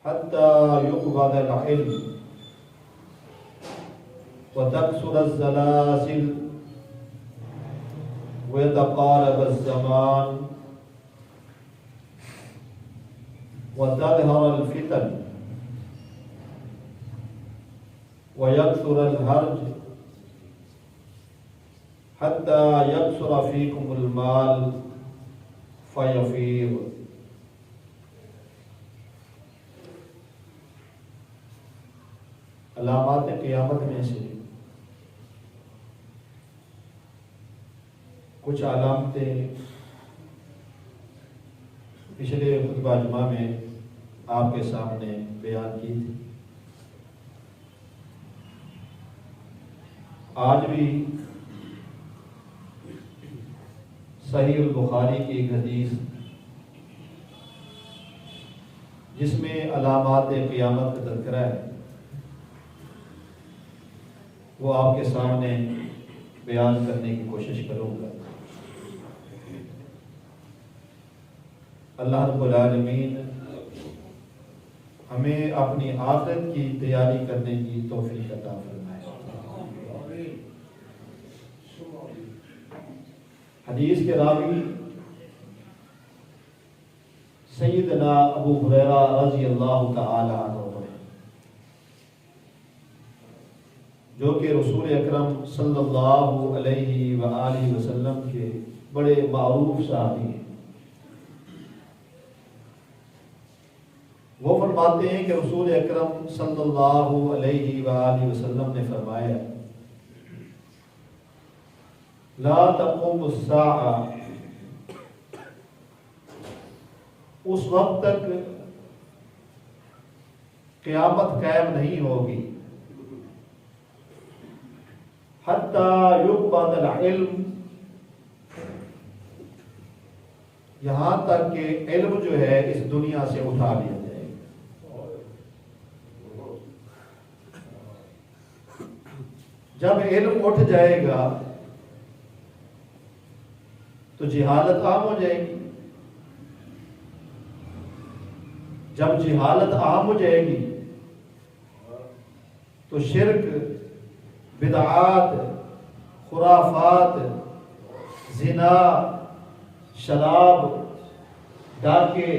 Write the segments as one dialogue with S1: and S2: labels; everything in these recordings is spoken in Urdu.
S1: حتى يقبض العلم وتكسر الزلازل ويتقارب الزمان وتظهر الفتن ويكثر الهرج حتى يكثر فيكم المال فيفيض. علامات قیامت میں سے کچھ علامتیں پچھلے خطبہ جمعہ میں آپ کے سامنے بیان کی تھی. آج بھی صحیح البخاری کی ایک حدیث جس میں علامات قیامت کا تذکرہ ہے وہ آپ کے سامنے بیان کرنے کی کوشش کروں گا. اللہ رب العالمین ہمیں اپنی آخرت کی تیاری کرنے کی توفیق عطا فرمائے. حدیث کے راوی سیدنا ابو ہریرہ رضی اللہ تعالی عنہ ہیں، جو کہ رسول اکرم صلی اللہ علیہ وآلہ وسلم کے بڑے معروف صحابی ہیں. وہ فرماتے ہیں کہ رسول اکرم صلی اللہ علیہ وآلہ وسلم نے فرمایا لا تقوم الساعہ، اس وقت تک قیامت قائم نہیں ہوگی حتی یقبض العلم، یہاں تک کہ علم جو ہے اس دنیا سے اٹھا لیا جائے. جب علم اٹھ جائے گا تو جہالت عام ہو جائے گی. جب جہالت عام ہو جائے گی تو شرک، بدعات، خرافات، زنا، شراب، ڈاکے،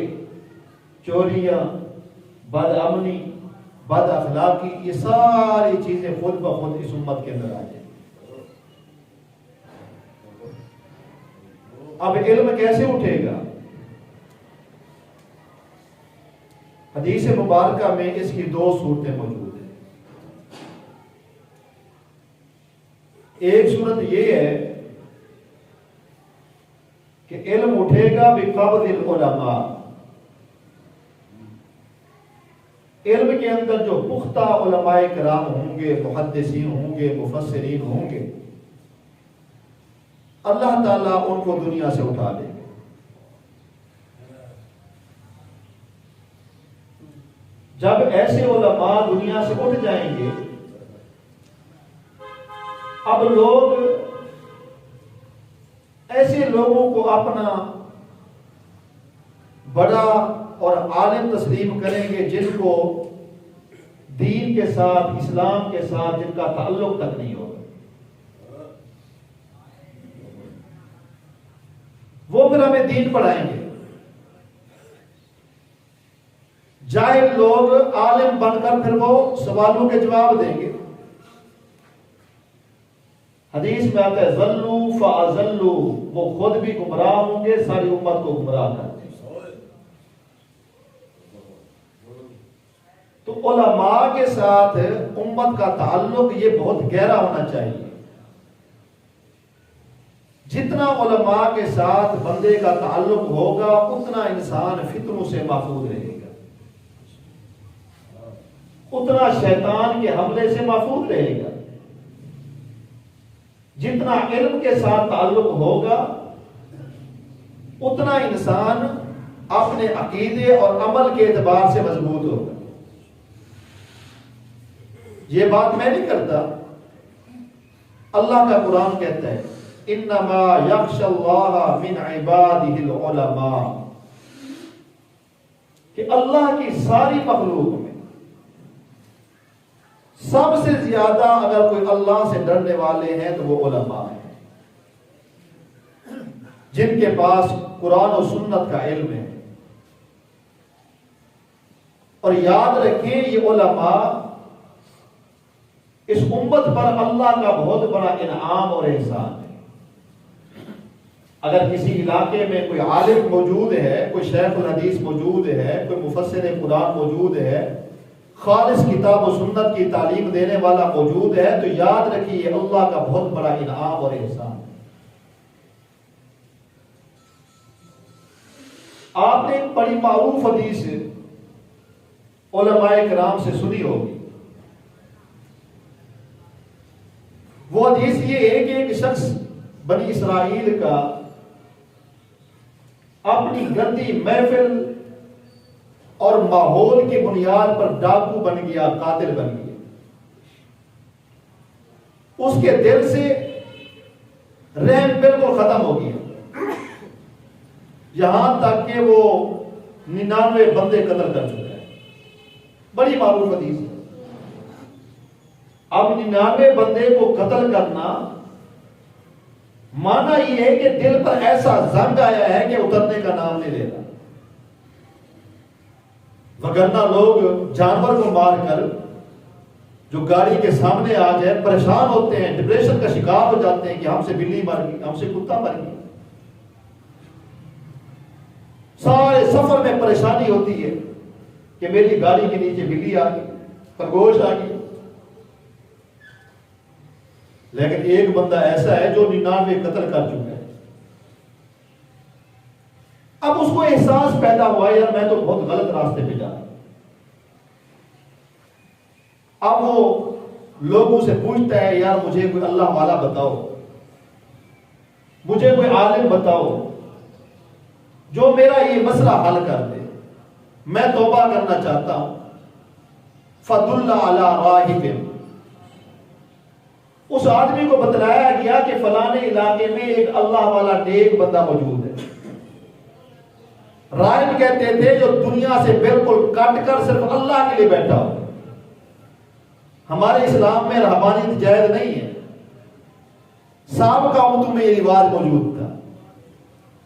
S1: چوریاں، بد امنی، بد اخلاقی، یہ ساری چیزیں خود بخود اس امت کے اندر آ جائیں. اب علم کیسے اٹھے گا؟ حدیث مبارکہ میں اس کی دو صورتیں موجود ہیں. ایک صورت یہ ہے کہ علم اٹھے گا بقبض العلماء، علم کے اندر جو پختہ علماء کرام ہوں گے، محدثین ہوں گے، مفسرین ہوں گے، اللہ تعالیٰ ان کو دنیا سے اٹھا لے گا. جب ایسے علماء دنیا سے اٹھ جائیں گے، اب لوگ ایسے لوگوں کو اپنا بڑا اور عالم تسلیم کریں گے جن کو دین کے ساتھ، اسلام کے ساتھ جن کا تعلق تک نہیں ہوگا. وہ پھر ہمیں دین پڑھائیں گے. جاہل لوگ عالم بن کر پھر وہ سوالوں کے جواب دیں گے. حدیث میں آتا ہے ضلوا فاضلوا، وہ خود بھی گمراہ ہوں گے، ساری امت کو گمراہ کر دیں. تو علماء کے ساتھ امت کا تعلق یہ بہت گہرا ہونا چاہیے. جتنا علماء کے ساتھ بندے کا تعلق ہوگا اتنا انسان فتنوں سے محفوظ رہے گا، اتنا شیطان کے حملے سے محفوظ رہے گا. جتنا علم کے ساتھ تعلق ہوگا اتنا انسان اپنے عقیدے اور عمل کے اعتبار سے مضبوط ہوگا. یہ بات میں نہیں کرتا، اللہ کا قرآن کہتا ہے انما یخشی اللہ من عبادہ العلماء، کہ اللہ کی ساری مخلوق میں سب سے زیادہ اگر کوئی اللہ سے ڈرنے والے ہیں تو وہ علماء ہیں، جن کے پاس قرآن و سنت کا علم ہے۔ اور یاد رکھیں یہ علماء اس امت پر اللہ کا بہت بڑا انعام اور احسان ہے۔ اگر کسی علاقے میں کوئی عالم موجود ہے، کوئی شیخ الحدیث موجود ہے، کوئی مفسر قرآن موجود ہے، خالص کتاب و سنت کی تعلیم دینے والا موجود ہے، تو یاد رکھیے یہ اللہ کا بہت بڑا انعام اور احسان ہے۔ آپ نے ایک بڑی معروف حدیث علماء کرام سے سنی ہوگی۔ وہ حدیث یہ ہے کہ ایک شخص بنی اسرائیل کا اپنی گندی محفل اور ماحول کی بنیاد پر ڈاکو بن گیا، قاتل بن گیا۔ اس کے دل سے رحم بالکل ختم ہو گیا، یہاں تک کہ وہ 99 بندے قتل کر چکے ہیں۔ بڑی معروف حدیث ہے۔ اب 99 بندے کو قتل کرنا مانا یہ ہے کہ دل پر ایسا زنگ آیا ہے کہ اترنے کا نام نہیں لے رہا، وگرنہ لوگ جانور کو مار کر جو گاڑی کے سامنے آ جائے پریشان ہوتے ہیں، ڈپریشن کا شکار ہو جاتے ہیں کہ ہم سے بلی مر گئی، ہم سے کتا مر گیا۔ سارے سفر میں پریشانی ہوتی ہے کہ میری گاڑی کے نیچے بلی آ گئی، خرگوش آ گئی۔ لیکن ایک بندہ ایسا ہے جو 99 قتل کر چکا ہے۔ اب اس کو احساس پیدا ہوا یار میں تو بہت غلط راستے پہ جا رہا ہوں۔ اب وہ لوگوں سے پوچھتا ہے یار مجھے کوئی اللہ والا بتاؤ، مجھے کوئی عالم بتاؤ جو میرا یہ مسئلہ حل کر دے، میں توبہ کرنا چاہتا ہوں۔ فَدُلَّ عَلَىٰ رَاهِبٍ، اس آدمی کو بتلایا گیا کہ فلانے علاقے میں ایک اللہ والا نیک بندہ موجود ہے۔ راہب کہتے تھے جو دنیا سے بالکل کٹ کر صرف اللہ کے لیے بیٹھا ہو۔ ہمارے اسلام میں رہبانیت جائز نہیں ہے، سابقہ امتوں میں یہ رواج موجود تھا۔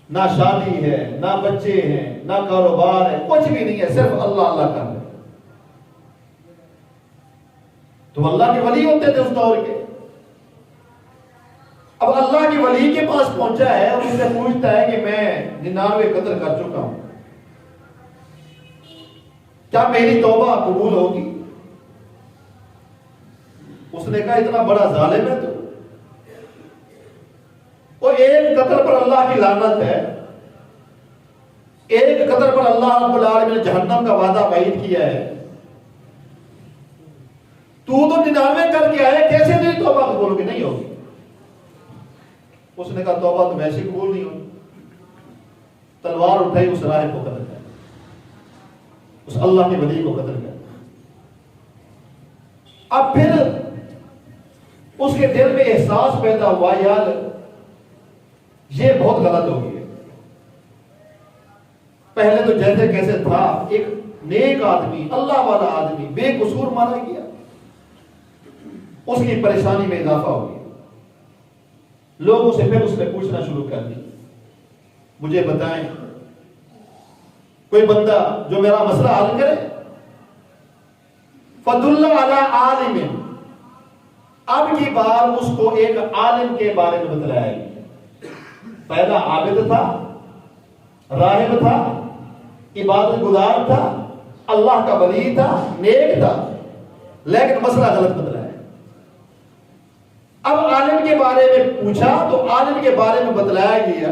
S1: نہ شادی ہے، نہ بچے ہیں، نہ کاروبار ہے، کچھ بھی نہیں ہے، صرف اللہ اللہ کر رہے۔ تو اللہ کے ولی ہوتے تھے اس دور کے۔ اب اللہ کے ولی کے پاس پہنچا ہے اور اس سے پوچھتا ہے کہ میں 99 قتل کر چکا ہوں، کیا میری توبہ قبول ہوگی؟ اس نے کہا اتنا بڑا ظالم ہے تو وہ ایک قتل پر اللہ کی لعنت ہے، ایک قتل پر اللہ رب العالمین نے جہنم کا وعدہ وعید کیا ہے، تو 99 کر کے آئے، کیسے تیری توبہ قبول ہوگی؟ نہیں ہوگی۔ اس نے کہا توبہ تو ویسے قبول نہیں ہوگی۔ تلوار اٹھائی، اس راہب کو قتل کر، اس اللہ کے ولی کو قتل کر۔ اب پھر اس کے دل میں احساس پیدا ہوا یار یہ بہت غلط ہو گئی ہے۔ پہلے تو جیسے کیسے تھا، ایک نیک آدمی، اللہ والا آدمی بے قصور مارا گیا، اس کی پریشانی میں اضافہ ہو گیا۔ لوگوں سے پھر اس نے پوچھنا شروع کر دی، مجھے بتائیں کوئی بندہ جو میرا مسئلہ حل کرے۔ فَدُلَّ عَلَىٰ عَالِمٍ، اب کی بار اس کو ایک عالم کے بارے میں بتلایا گیا۔ پہلا عابد تھا، راہب تھا، عبادت گزار تھا، اللہ کا ولی تھا، نیک تھا، لیکن مسئلہ غلط بتلایا۔ اب عالم کے بارے میں پوچھا تو عالم کے بارے میں بتلایا گیا۔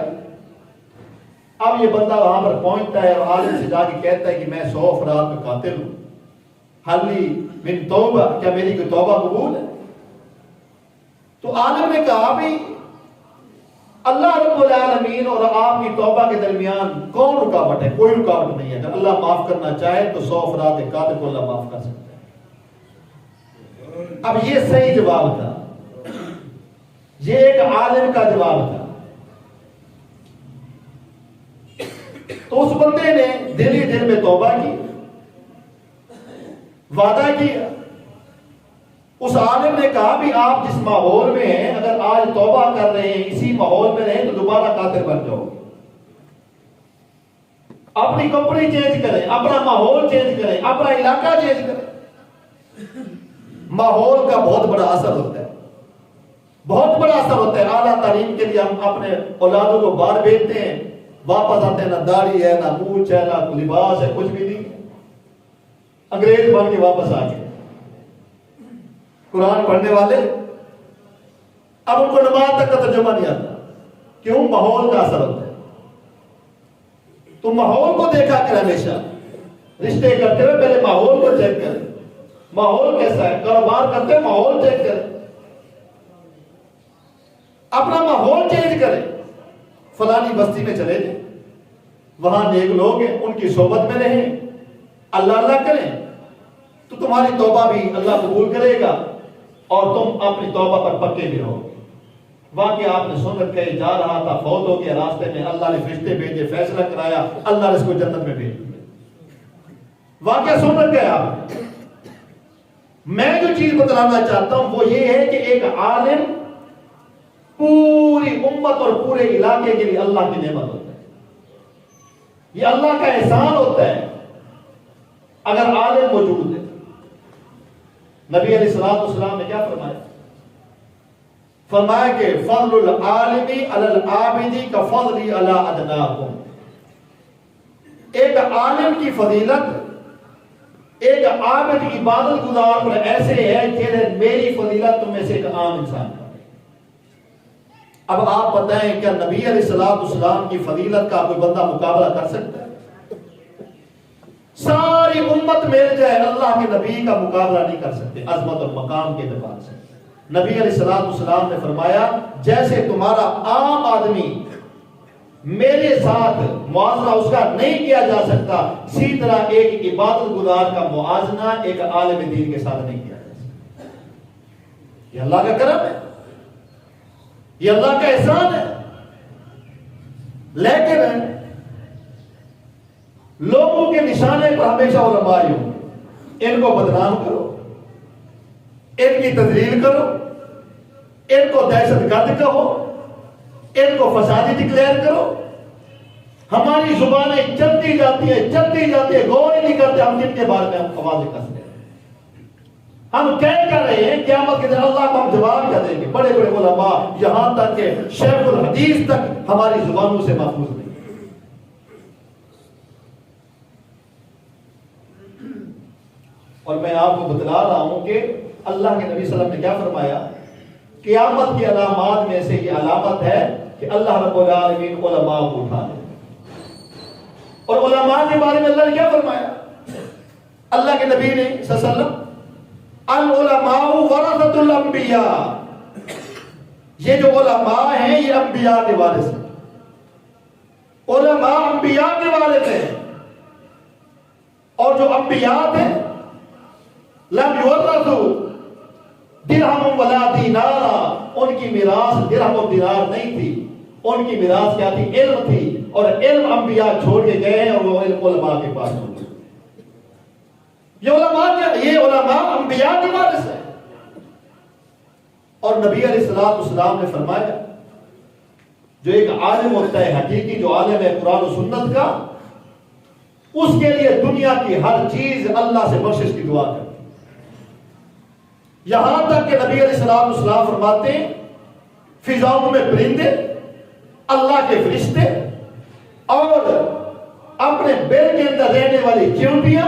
S1: اب یہ بندہ وہاں پر پہنچتا ہے اور عالم سے جا کے کہتا ہے کہ میں 100 افراد کا قاتل ہوں، حلی من توبہ، کیا میری کوئی توبہ قبول ہے؟ تو عالم نے کہا بھی اللہ رب العالمین اور آپ کی توبہ کے درمیان کون رکاوٹ ہے؟ کوئی رکاوٹ نہیں ہے۔ اگر اللہ معاف کرنا چاہے تو 100 افراد کے قاتل کو اللہ معاف کر سکتا ہے۔ اب یہ صحیح جواب تھا، یہ ایک عالم کا جواب تھا۔ تو اس بندے نے دل ہی دل میں توبہ کی، وعدہ کیا۔ اس عالم نے کہا بھی آپ جس ماحول میں ہیں اگر آج توبہ کر رہے ہیں، اسی ماحول میں رہیں تو دوبارہ قاتل بن جاؤ گے۔ اپنی کمپنی چینج کریں، اپنا ماحول چینج کریں، اپنا علاقہ چینج کریں۔ ماحول کا بہت بڑا اثر ہوتا ہے، بہت بڑا اثر ہوتا ہے۔ اعلیٰ تعلیم کے لیے ہم اپنے اولادوں کو باہر بھیجتے ہیں، واپس آتے ہیں نہ داڑھی ہے نہ مونچھ ہے نہ لباس ہے، کچھ بھی نہیں، انگریز بن کے واپس آ گئے۔ قرآن پڑھنے والے اب ان کو نماز تک کا ترجمہ نہیں آتا، کیوں؟ ماحول کا اثر ہوتا ہے۔ تو ماحول کو دیکھا کر ہمیشہ رشتے کرتے ہوئے پہلے ماحول کو چیک کریں، ماحول کیسا ہے۔ کاروبار کرتے ہوئے ماحول چیک کریں، اپنا ماحول چینج کریں۔ فلانی بستی میں چلے جائیں، وہاں نیک لوگ ہیں، ان کی صحبت میں رہیں، اللہ اللہ کریں تو تمہاری توبہ بھی اللہ قبول کرے گا اور تم اپنی توبہ پر پکے بھی رہو گے۔ واقعہ آپ نے سن رکھا ہے، جا رہا تھا، فوت ہو گیا، راستے میں اللہ نے فرشتے بھیجے، فیصلہ کرایا، اللہ نے اس کو جنت میں بھیج دیا۔ واقعہ سن رکھا ہے آپ نے۔ میں جو چیز بتلانا چاہتا ہوں وہ یہ ہے کہ ایک عالم پوری امت اور پورے علاقے کے لیے اللہ کی نعمت ہوتا ہے، یہ اللہ کا احسان ہوتا ہے اگر عالم موجود ہے۔ نبی علیہ الصلوۃ والسلام نے کیا فرمایا؟ فرمایا کہ فضل العالم علی العابد کفضلی علی ادناکم۔ ایک عالم کی فضیلت ایک عابد عبادت گزار پر ایسے ہے کہ میری فضیلت تم میں سے ایک عام انسان کا۔ اب آپ بتائیں کیا نبی علیہ الصلوۃ والسلام کی فضیلت کا کوئی بندہ مقابلہ کر سکتا ہے؟ ساری امت مل جائے اللہ کے نبی کا مقابلہ نہیں کر سکتے عظمت اور مقام کے اعتبار سے۔ نبی علیہ الصلوۃ والسلام نے فرمایا جیسے تمہارا عام آدمی میرے ساتھ موازنہ اس کا نہیں کیا جا سکتا، اسی طرح ایک عبادت گزار کا موازنہ ایک عالم دین کے ساتھ نہیں کیا جا سکتا۔ یہ اللہ کا کرم ہے، یہ اللہ کا احسان ہے۔ لیکن لوگوں کے نشانے پر ہمیشہ علماء ہی ہوں، ان کو بدنام کرو، ان کی تذلیل کرو، ان کو دہشت گرد کہو، ان کو فسادی ڈکلیئر کرو۔ ہماری زبانیں چلتی جاتی ہے، غور ہی نہیں کرتے ہم جن کے بارے میں ہم آوازیں کستے ہیں۔ ہم کہہ کر رہے ہیں قیامت کے دن اللہ کو ہم جواب کیا دیں گے؟ بڑے بڑے علماء یہاں تک کہ شیخ الحدیث تک ہماری زبانوں سے محفوظ نہیں۔ اور میں آپ کو بتلا رہا ہوں کہ اللہ کے نبی صلی اللہ علیہ وسلم نے کیا فرمایا؟ قیامت کی علامات میں سے یہ علامت ہے کہ اللہ رب العالمین علماء کو اٹھا لے۔ اور علماء کے بارے میں اللہ نے کیا فرمایا؟ اللہ کے نبی نے صلی اللہ علیہ وسلم العلماء ورثۃ الانبیاء، یہ جو علماء ہیں یہ انبیاء کے وارث ہیں، علماء انبیاء کے وارث ہیں۔ اور جو انبیاء تھے لم یورثوا درہم ولا دینارا، ان کی میراث درہم و دینار نہیں تھی، ان کی میراث کیا تھی؟ علم تھی، اور علم انبیاء چھوڑ کے گئے ہیں اور وہ علم علماء کے پاس ہوگی۔ یہ علماء انبیاء کے وارث ہیں۔ اور نبی علیہ الصلوۃ والسلام نے فرمایا جو ایک عالم ہوتا ہے حقیقی، جو عالم ہے قرآن و سنت کا، اس کے لیے دنیا کی ہر چیز اللہ سے بخشش کی دعا کرتی، یہاں تک کہ نبی علیہ الصلوۃ والسلام فرماتے ہیں فضاؤں میں پرندے، اللہ کے فرشتے، اور اپنے بل کے اندر رہنے والی چیونٹیاں،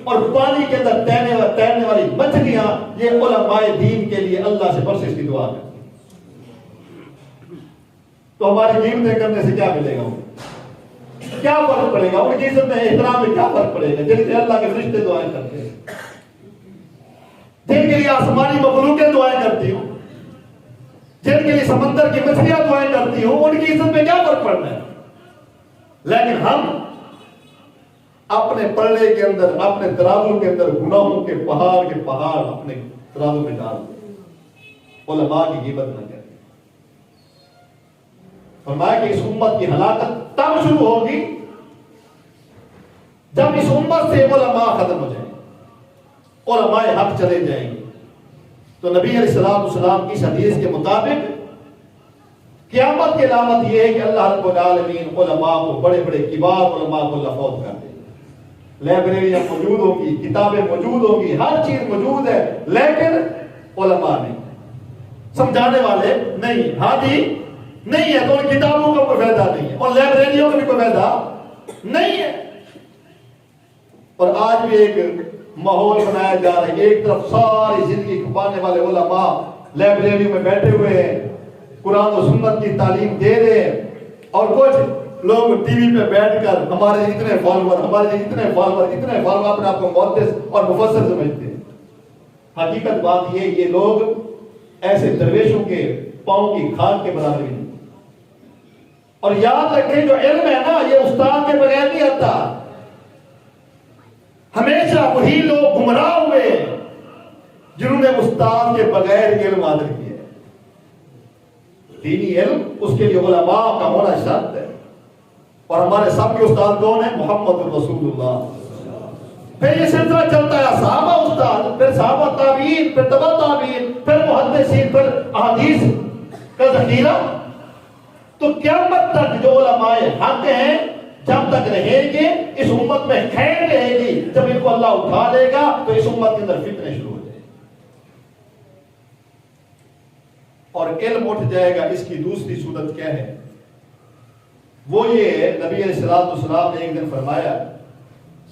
S1: اور پانی کے اندر تیرنے والی مچھلیاں، یہ علماء دین کے لیے اللہ سے بخشش کی دعا کرتی ہیں۔ تو ہماری قیمتیں کرنے سے کیا ملے گا؟ کیا فرق پڑے گا؟ ان کی عزت میں احترام میں کیا فرق پڑے گا؟ جن سے اللہ کے فرشتے دعائیں کرتے ہیں، جن کے لیے آسمانی مخلوقیں دعائیں کرتی ہوں، جن کے لیے سمندر کی مچھلیاں دعائیں کرتی ہوں، ان کی عزت میں کیا فرق پڑنا ہے؟ لیکن ہم اپنے پلڑے کے اندر، اپنے ترازو کے اندر گناہوں کے پہاڑ اپنے ترازو میں ڈال دیں۔ علماء کی غیبت نہ کریں۔ فرمایا کہ اس امت کی ہلاکت تب شروع ہوگی جب اس امت سے علماء ختم ہو جائیں گے، علماء حق چلے جائیں گے، تو نبی علیہ الصلوۃ والسلام کی حدیث کے مطابق قیامت کی علامت یہ ہے کہ اللہ رب العالمین علماء کو، بڑے بڑے کبار علماء کو لفوت کر دے گا۔ لائبریریاں موجود ہوں گی، کتابیں موجود ہوں گی، ہر چیز موجود ہے، لیکن علماء نہیں، سمجھانے والے نہیں، ہادی نہیں ہے، تو ان کتابوں کا کوئی فائدہ نہیں ہے، اور لائبریریوں کا بھی کوئی فائدہ نہیں ہے۔ اور آج بھی ایک ماحول بنایا جا رہا ہے، ایک طرف ساری زندگی کھپانے والے علماء لائبریریوں میں بیٹھے ہوئے ہیں، قرآن و سنت کی تعلیم دے رہے ہیں، اور کچھ لوگ ٹی وی پہ بیٹھ کر ہمارے اتنے فالوور، ہمارے اتنے فالوور، اتنے فالوور، اپنے آپ کو محدث اور مفسر سمجھتے ہیں۔ حقیقت بات یہ لوگ ایسے درویشوں کے پاؤں کی کھاد کے برابر نہیں۔ اور یاد رکھیں جو علم ہے نا، یہ استاد کے بغیر نہیں آتا۔ ہمیشہ وہی لوگ گمراہ ہوئے جنہوں نے استاد کے بغیر علم حاصل کیا ہے۔ دینی علم اس کے لیے علماء کا ہونا شرط ہے، اور ہمارے سب کے استاد کون ہیں؟ محمد رسول اللہ۔ پھر یہ سلسلہ چلتا ہے، صحابہ استاد، پھر صحابہ تابعین، پھر تبع تابعین، پھر محدثین، پھر احادیث کا ذخیرہ۔ تو قیامت تک جو علماء حق ہیں جب تک رہیں گے، اس امت میں خیر رہے گی۔ جب ان کو اللہ اٹھا لے گا تو اس امت کے اندر فتنے شروع ہو جائیں گے، اور علم اٹھ جائے گا۔ اس کی دوسری صورت کیا ہے؟ وہ یہ نبی علیہ الصلوۃ والسلام نے ایک دن فرمایا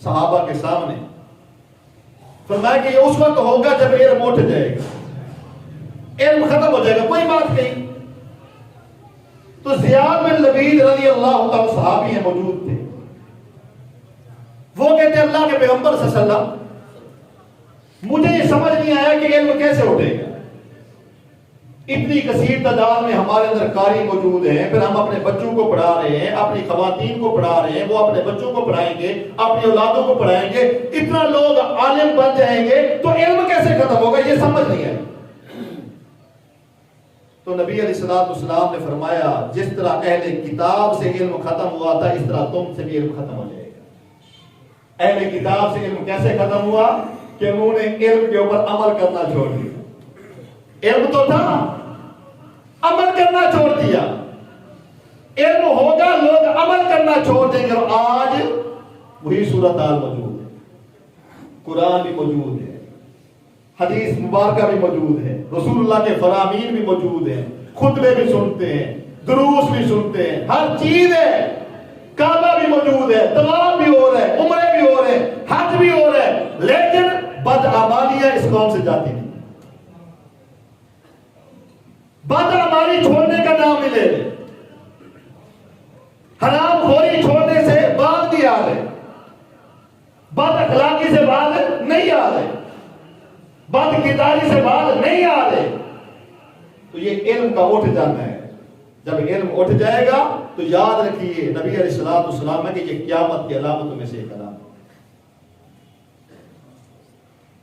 S1: صحابہ کے سامنے، فرمایا کہ یہ اس وقت ہوگا جب علم اٹھ جائے گا، علم ختم ہو جائے گا، کوئی بات نہیں۔ تو زیاد بن لبید رضی اللہ تعالی صحابی ہیں، موجود تھے۔ وہ کہتے ہیں اللہ کے پیغمبر صلی اللہ علیہ وسلم، مجھے یہ سمجھ نہیں آیا کہ علم کیسے اٹھے گا۔ اتنی کثیر تعداد میں ہمارے اندر قاری موجود ہیں، پھر ہم اپنے بچوں کو پڑھا رہے ہیں، اپنی خواتین کو پڑھا رہے ہیں، وہ اپنے بچوں کو پڑھائیں گے، اپنی اولادوں کو پڑھائیں گے، اتنا لوگ عالم بن جائیں گے، تو علم کیسے ختم ہوگا؟ یہ سمجھ نہیں آئی۔ تو نبی علیہ الصلوۃ والسلام نے فرمایا جس طرح اہل کتاب سے علم ختم ہوا تھا، اس طرح تم سے بھی علم ختم ہو جائے گا۔ اہل کتاب سے علم کیسے ختم ہوا؟ کہ انہوں نے علم کے اوپر عمل کرنا چھوڑ دیا۔ علم تو تھا، عمل کرنا چھوڑ دیا۔ علم ہوگا، لوگ عمل کرنا چھوڑ دیں گے، اور آج وہی صورتحال موجود ہے۔ قرآن بھی موجود ہے، حدیث مبارکہ بھی موجود ہے، رسول اللہ کے فرامین بھی موجود ہیں، خطبے بھی سنتے ہیں، دروس بھی سنتے ہیں، ہر چیز ہے، کعبہ بھی موجود ہے، طواف بھی ہو رہا ہے، عمرے بھی ہو رہے ہیں، حج بھی ہو رہا ہے، لیکن بدعمالیاں اس قوم سے جاتی نہیں۔ بدعمالی چھوڑنے کا نام نہیں لے رہے، حرام خوری چھوڑنے سے باز نہیں آ رہے، بد اخلاقی سے باز نہیں آ رہے، بد کرداری سے باز نہیں آ رہے۔ تو یہ علم کا اٹھ جانا ہے۔ جب علم اٹھ جائے گا تو یاد رکھیے نبی علیہ الصلوۃ والسلام کہ یہ قیامت کی علامتوں میں سے ایک علامت۔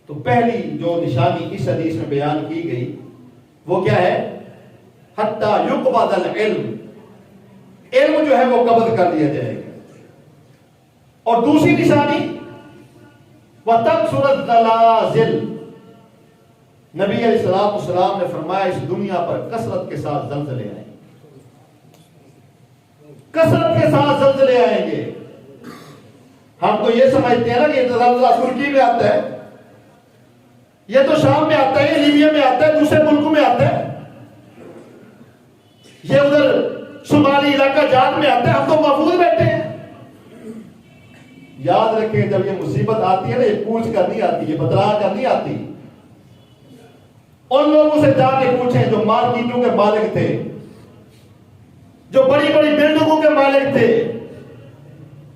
S1: تو پہلی جو نشانی اس حدیث میں بیان کی گئی وہ کیا ہے؟ حتیٰ یقبض العلم، علم جو ہے وہ قبض کر لیا جائے گا۔ اور دوسری نشانی وَتَكْثُرَ الزَّلَازِلُ، نبی علیہ الصلوۃ والسلام نے فرمایا اس دنیا پر کثرت کے ساتھ زلزلے آئیں گے، کثرت کے ساتھ زلزلے آئیں گے۔ ہم تو یہ سمجھتے ہیں نا کہ یہ زلزلہ ترکی میں آتا ہے، یہ تو شام میں آتا ہے، یہ لیبیا میں آتا ہے، دوسرے ملکوں میں آتا ہے، یہ ادھر شمالی علاقہ جات میں آتا ہے، ہم تو محفوظ بیٹھے ہیں۔ یاد رکھیں جب یہ مصیبت آتی ہے نا، یہ پوچھ کر نہیں آتی، یہ بتلا کر نہیں آتی۔ ان لوگوں سے جا کے پوچھیں جو مارکیٹوں کے مالک تھے، جو بڑی بڑی بلڈنگوں کے مالک تھے،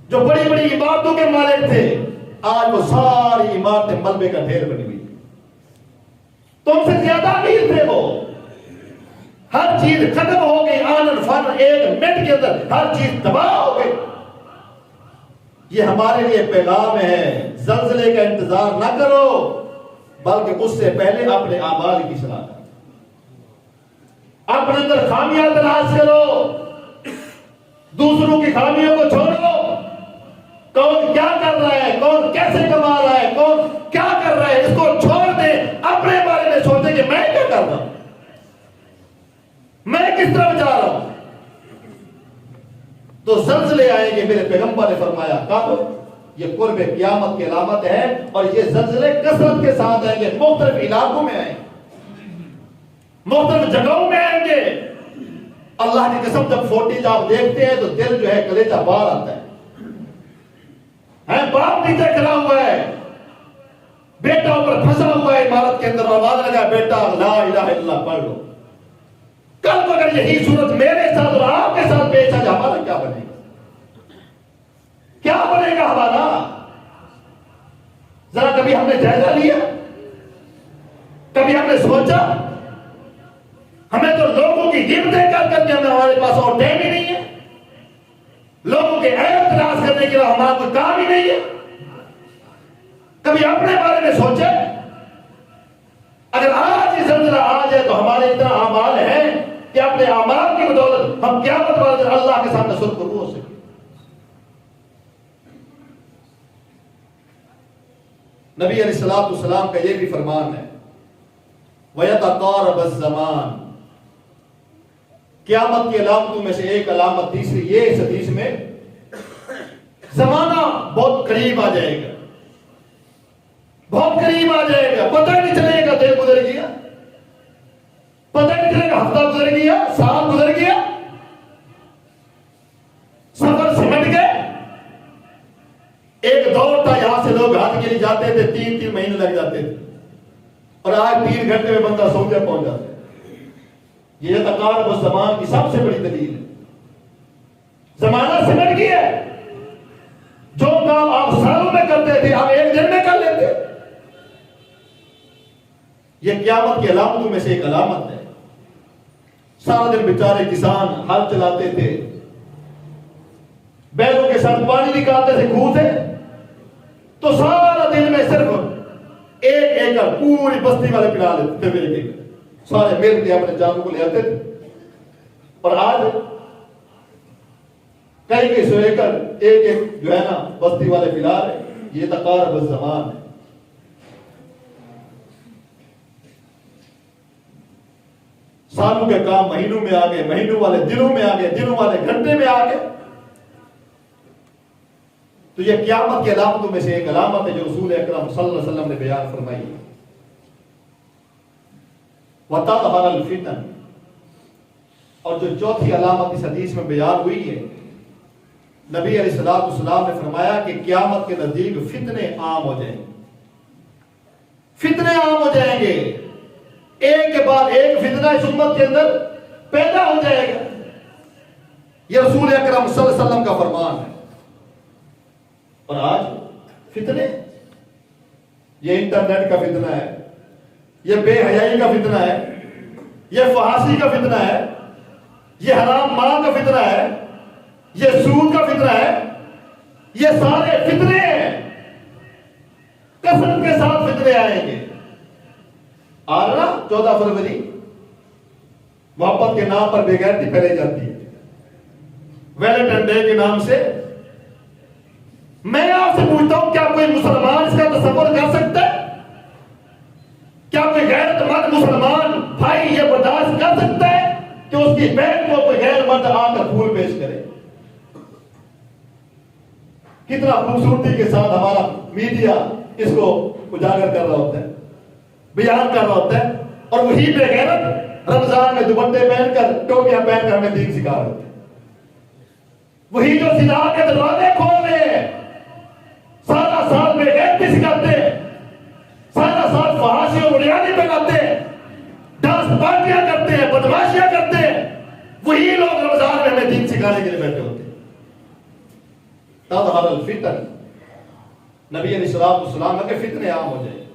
S1: جو بڑی بڑی عمارتوں کے مالک تھے، آج وہ ساری عمارتیں ملبے کا ڈھیر بنی ہوئی۔ تم سے زیادہ امیر تھے وہ، ہر چیز ختم ہو گئی، آنن فن ایک منٹ کے اندر ہر چیز تباہ ہو گئی۔ یہ ہمارے لیے پیغام ہے، زلزلے کا انتظار نہ کرو، بلکہ اس سے پہلے اپنے اعمال کی اصلاح کرو، اپنے اندر خامیاں تلاش کرو، دوسروں کی خامیوں کو چھوڑو، کون کیا کر رہا ہے، کون کیسے کما رہا ہے، کون کیا کر رہا ہے، اس کو چھوڑ دیں، اپنے بارے میں سوچیں کہ میں کیا کر رہا ہوں، میں کس طرح بچا رہا ہوں۔ تو زلزلے آئیں گے، میرے پیغمبر نے فرمایا کب؟ یہ قرب قیامت کی علامت ہے، اور یہ زلزلے کثرت کے ساتھ آئیں گے، مختلف علاقوں میں آئیں گے، مختلف جگہوں میں آئیں گے۔ اللہ کی قسم جب فوٹیج آپ دیکھتے ہیں تو دل جو ہے کلیجہ باہر آتا ہے۔ باپ نیچے کھڑا ہوا ہے، بیٹا اوپر پھنسا ہوا ہے عمارت کے اندر، آواز لگا بیٹا لا الہ الا اللہ پڑھ لو۔ کل کو اگر یہی صورت میرے ساتھ اور آپ کے ساتھ پیش آ جائے، ہمارا کیا بنے گا؟ کیا بنے گا ہمارا؟ ذرا کبھی ہم نے جائزہ لیا؟ کبھی ہم نے سوچا؟ ہمیں تو لوگوں کی غیبتیں کر کر کے ہمارے پاس اور ٹائم ہی نہیں ہے، لوگوں کے عیب تلاش کرنے کے لیے ہمارا کوئی کام ہی نہیں ہے۔ کبھی اپنے بارے میں سوچے؟ اگر آج یہ زلزلہ آ جائے تو ہمارے اتنا اعمال ہیں کہ اپنے اعمال کی بدولت ہم قیامت والے دن اللہ کے سامنے سرخرو ہو سکے۔ نبی علیہ الصلوۃ والسلام کا یہ بھی فرمان ہے، وَيَتَقَارَبَ الزَّمَانُ، قیامت کی علامتوں میں سے ایک علامت تیسری یہ اس حدیث میں، زمانہ بہت قریب آ جائے گا، بہت قریب آ جائے گا، پتہ نہیں چلے گا دن گزر گیا، پتہ نہیں چلے گا ہفتہ گزر گیا، سال گزر گیا، سفر سمٹ گئے۔ ایک دور تھا یہاں سے لوگ حج کے لیے جاتے تھے، 3 مہینے لگ جاتے تھے، اور آج 3 گھنٹے میں بندہ سعودیہ پہنچ جاتا ہے۔ یہ تقارب الزمان کی سب سے بڑی دلیل ہے۔ زمانہ سمٹ گیا ہے، جو کام آپ سالوں میں کرتے تھے آپ 1 دن میں کر لیتے۔ یہ قیامت کی علامتوں میں سے ایک علامت ہے۔ سارا دن بیچارے کسان ہل چلاتے تھے، بیلوں کے ساتھ پانی نکالتے تھے کنویں سے، تو سارا دن میں صرف 1 ایکڑ پوری بستی والے پلا لیتے تھے، مل کے سارے مل کے اپنے جانوں کو لے آتے تھے۔ اور آج کئی 100 ایکڑ ایک جو ہے نا بستی والے پلا رہے۔ یہ تقارب الزمان ہے۔ سالوں کے کام مہینوں میں آ گئے، مہینوں والے دنوں میں آ گئے، دنوں والے گھنٹے میں آ گئے۔ تو یہ قیامت کی علامتوں میں سے ایک علامت ہے جو رسول اکرم صلی اللہ علیہ وسلم نے بیان فرمائی ہے۔ وَتَظْهَرَ الْفِتَنُ، اور جو چوتھی علامت اس حدیث میں بیان ہوئی ہے، نبی علیہ الصلوۃ والسلام نے فرمایا کہ قیامت کے نزدیک فتنے عام ہو جائیں گے، فتنے عام ہو جائیں گے، ایک کے بعد ایک فتنہ اس امت کے اندر پیدا ہو جائے گا۔ یہ رسول اکرم صلی اللہ علیہ وسلم کا فرمان ہے۔ اور آج فتنے، یہ انٹرنیٹ کا فتنہ ہے، یہ بے حیائی کا فتنہ ہے، یہ فحاشی کا فتنہ ہے، یہ حرام مال کا فتنہ ہے، یہ سود کا فتنہ ہے، یہ سارے فتنے ہیں، کثرت کے ساتھ فتنے آئیں گے۔ آ رہا 14 فروری محبت کے نام پر بے غیرتی پھیلائی جاتی ہے، ویلنٹائن ڈے کے نام سے۔ میں آپ سے پوچھتا ہوں، کیا کوئی مسلمان اس کا تصور کر سکتا ہے؟ کیا کوئی غیرت مند مسلمان بھائی یہ برداشت کر سکتا ہے کہ اس کی بہن کو کوئی غیر مرد آ کر پھول پیش کرے؟ کتنا خوبصورتی کے ساتھ ہمارا میڈیا اس کو اجاگر کر رہا ہوتا ہے، بیان کر رہا ہوتا ہے، اور وہی بے غیرت رمضان میں دوپٹے پہن کر ٹوپیاں پہن کر ہمیں دین سکھا رہے ہوتے ہیں۔ وہی جو زنا کے دروازے کھول رہے ہیں، سارا سال بے غیرتی سکھاتے ہیں، سارا سال فحاشی اور بریانی پہناتے ہیں، ڈانس پارٹیاں کرتے ہیں، بدماشیاں کرتے ہیں، وہی لوگ رمضان میں ہمیں دین سکھانے کے لیے بیٹھے ہوتے ہیں۔ تظہر الفتن، نبی علیہ الصلوۃ والسلام کہ فتنے عام ہو جائیں گے،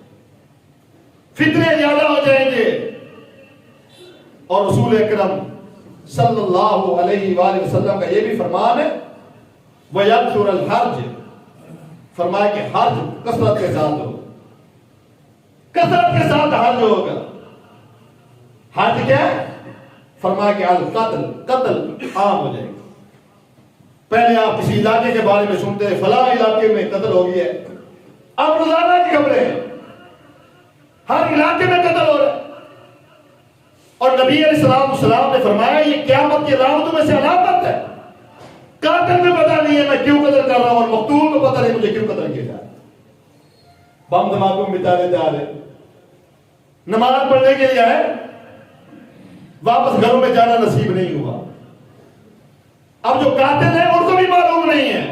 S1: فتنے زیادہ ہو جائیں گے۔ اور رسول اکرم صلی اللہ علیہ وآلہ وسلم کا یہ بھی فرمان ہے، وَيَكْثُرَ الْحَرْجِ، فرمایا کہ حرج کثرت کے ساتھ ہو، کثرت کے ساتھ حرج ہوگا۔ حرج کیا ہے؟ فرمایا کہ القتل، قتل عام ہو جائے گا، پہلے آپ کسی علاقے کے بارے میں سنتے ہیں فلاں علاقے میں قتل ہو گیا ہے، اب روزانہ کی خبریں ہر علاقے میں قتل ہو رہا ہے. اور نبی علیہ السلام نے فرمایا یہ قیامت کی علامتوں میں سے علامت ہے. قاتل میں پتہ نہیں ہے میں کیوں قتل کر رہا ہوں، اور مقتول کو پتہ نہیں مجھے کیوں قتل کیا جا رہا ہے. بم دھماکوں میں بتا دیتے آ رہے، نماز پڑھنے کے لیے آئے، واپس گھروں میں جانا نصیب نہیں ہوا. اب جو قاتل ہیں ان کو بھی معلوم نہیں ہے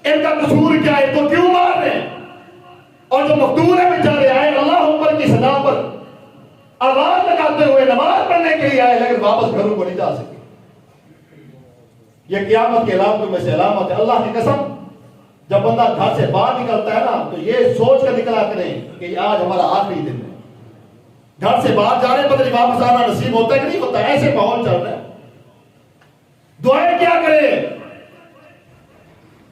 S1: ان کا قصور کیا ہے، تو کیوں مار رہے ہیں. اور جو مقتول ہیں بیچارے آئے اللہ اکبر کی صدا پر آواز لگاتے ہوئے نماز پڑھنے کے لیے آئے، لیکن واپس گھروں کو نہیں جا سکے. یہ قیامت کی علامتوں میں سے علامت ہے. اللہ کی قسم جب بندہ گھر سے باہر نکلتا ہے نا تو یہ سوچ کر نکلا کریں کہ آج ہمارا آخری دن ہے. گھر سے باہر جا رہے پتہ نہیں واپس آنا نصیب ہوتا ہے کہ نہیں ہوتا، ایسے ماحول چل رہا ہے. دعائیں کیا کرے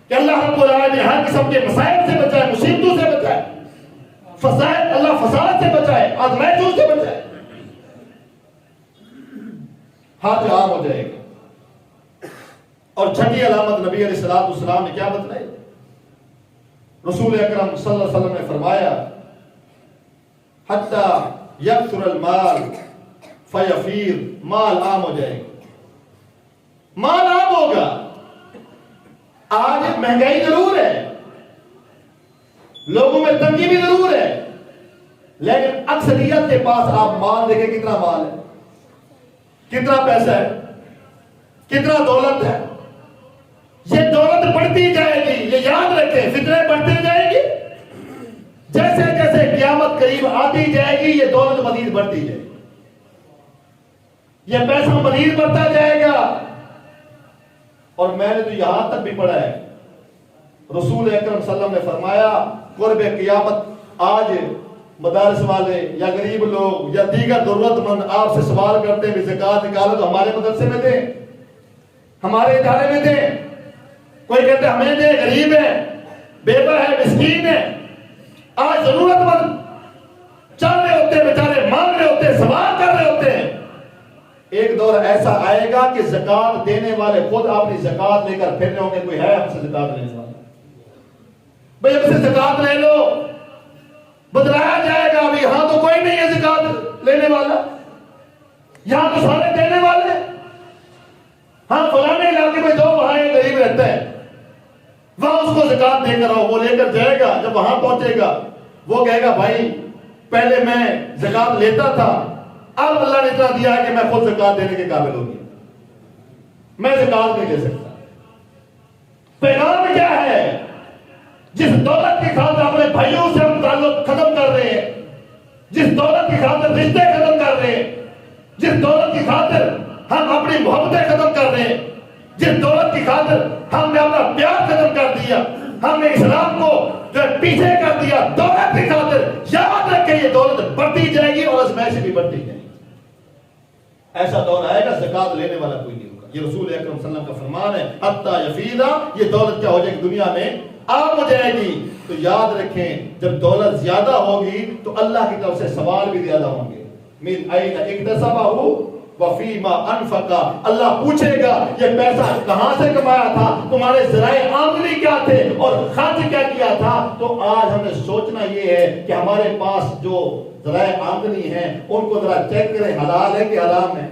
S1: کہ اللہ رب العالمین ہر قسم کے مسائل سے بچائے، مصیبتوں سے بچائے، فساد اللہ فساد سے بچائے، آزمائشوں سے بچائے. حج عام ہو جائے گا. اور چھٹی علامت نبی علیہ السلام نے کیا بتلائی؟ رسول اکرم صلی اللہ علیہ وسلم نے فرمایا حتی یکثر المال فیفیر، مال عام ہو جائے گا. مال عام ہوگا. آج مہنگائی ضرور ہے، لوگوں میں تنگی بھی ضرور ہے، لیکن اکثریت کے پاس آپ مال دیکھیں کتنا مال ہے، کتنا پیسہ ہے، کتنا دولت ہے. یہ دولت بڑھتی جائے گی، یہ یاد رکھیں، فتنے بڑھتی جائے گی. جیسے جیسے قیامت قریب آتی جائے گی یہ دولت مزید بڑھتی جائے گی، یہ پیسہ مزید بڑھتا جائے گا. اور میں نے تو یہاں تک بھی پڑھا ہے رسول اکرم صلی اللہ علیہ وسلم نے فرمایا قرب قیامت آج مدارس والے یا غریب لوگ یا دیگر ضرورت مند آپ سے سوال کرتے ہیں زکات نکالو تو ہمارے مدرسے میں دیں، ہمارے ادارے میں دیں. کوئی کہتے ہیں ہمیں دیں، غریب ہے، بیوہ ہے، مسکین ہے. آج ضرورت مند چل رہے ہوتے ہیں، بیچارے مانگ رہے ہوتے ہیں، سوال کر رہے ہوتے ہیں. ایک دور ایسا آئے گا کہ زکات دینے والے خود اپنی زکات لے کر پھرنے ہوں گے. کوئی ہے ہم سے زکات لینے والا؟ بھئی ہم سے زکات لے لو. بدلایا جائے گا ابھی یہاں تو کوئی نہیں ہے زکات لینے والا، یہاں تو سارے دینے والے. ہاں فلانے علاقے میں جو وہاں ایک غریب رہتا ہے وہاں اس کو زکات دے کر آؤ. وہ لے کر جائے گا، جب وہاں پہنچے گا وہ کہے گا بھائی پہلے میں زکات لیتا تھا، اب اللہ نے اتنا دیا ہے کہ میں خود زکات دینے کے قابل ہو گیا، میں زکات نہیں دے سکتا. پیغام کیا ہے؟ جس دولت کی خاطر اپنے بھائیوں سے ہم تعلق ختم کر رہے ہیں، جس دولت کی خاطر رشتے ختم کر رہے ہیں، جس دولت کی خاطر ہم اپنی محبتیں ختم کر رہے ہیں، جس دولت کی خاطر ہم نے اپنا پیار ختم کر دیا، ہم نے اسلام کو جو پیچھے کر دیا دولت کی خاطر، یاد رکھیں یہ دولت بڑھتی جائے گی اور ازمائشیں بھی بڑھتی جائیں گی. ایسا دور آئے گا زکات لینے والا کوئی نہیں ہوگا. یہ رسول اکرم صلی اللہ علیہ وسلم کا فرمان ہے حتی یفیدہ، یہ دولت کیا ہو جائے گی دنیا میں عام ہو جائے گی. تو یاد رکھیں جب دولت زیادہ ہوگی تو اللہ کی طرف سے سوال بھی زیادہ ہوں گے. من این اکتسبہ وفیما انفقا، اللہ پوچھے گا یہ پیسہ کہاں سے کمایا تھا، تمہارے ذرائع آمدنی کیا تھے اور خرچ کیا کیا تھا. تو آج ہمیں سوچنا یہ ہے کہ ہمارے پاس جو ذرائع آمدنی ہیں ان کو ذرا چیک کریں حلال ہے کہ حرام ہے،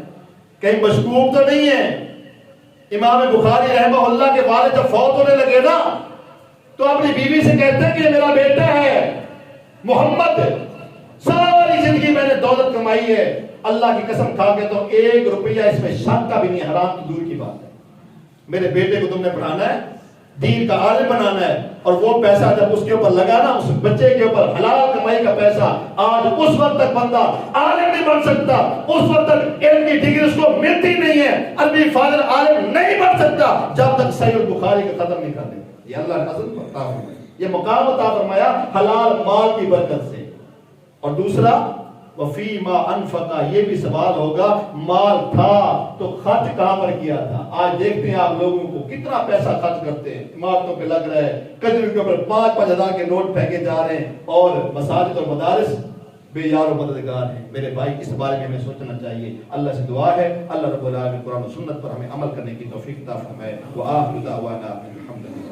S1: کہیں مشکوک تو نہیں ہے. امام بخاری رحمہ اللہ کے والد جب فوت ہونے لگے نا تو اپنی بیوی سے کہتے ہیں کہ یہ میرا بیٹا ہے محمد، ساری زندگی میں نے دولت کمائی ہے، اللہ کی قسم کھا کے تو 1 روپیہ اس میں شک کا بھی نہیں، حرام کی دور کی بات ہے. میرے بیٹے کو تم نے پڑھانا ہے، دین کا عالم بنانا ہے، اور وہ پیسہ جب اس کے اوپر لگا نا، اس بچے کے اوپر حلال کمائی کا پیسہ، آج اس وقت تک بندہ عالم نہیں بن سکتا، اس وقت تک علم کی ڈگری اس کو ملتی نہیں ہے، عربی فاضل عالم نہیں بن سکتا جب تک صحیح البخاری کا ختم نہیں کر دے. یہ اللہ نے عزم عطا فرمایا، یہ مقام عطا فرمایا حلال مال کی برکت سے. اور دوسرا وفیما انفقا، یہ بھی سوال ہوگا مال تھا تو خرچ کہاں پر کیا تھا. آج دیکھتے ہیں آپ لوگوں کو کتنا پیسہ خرچ کرتے ہیں، عمارتوں پہ لگ رہا ہے، کجروں کے اوپر 5-5 ہزار کے نوٹ پھینکے جا رہے ہیں، اور مساجد اور مدارس بے یار و مددگار ہیں میرے بھائی، اس بارے میں ہمیں سوچنا چاہیے۔ اللہ سے دعا ہے اللہ رب العالمین قرآن و سنت پر ہمیں عمل کرنے کی توفیق عطا فرمائے۔ وآخر دعوانا الحمدللہ۔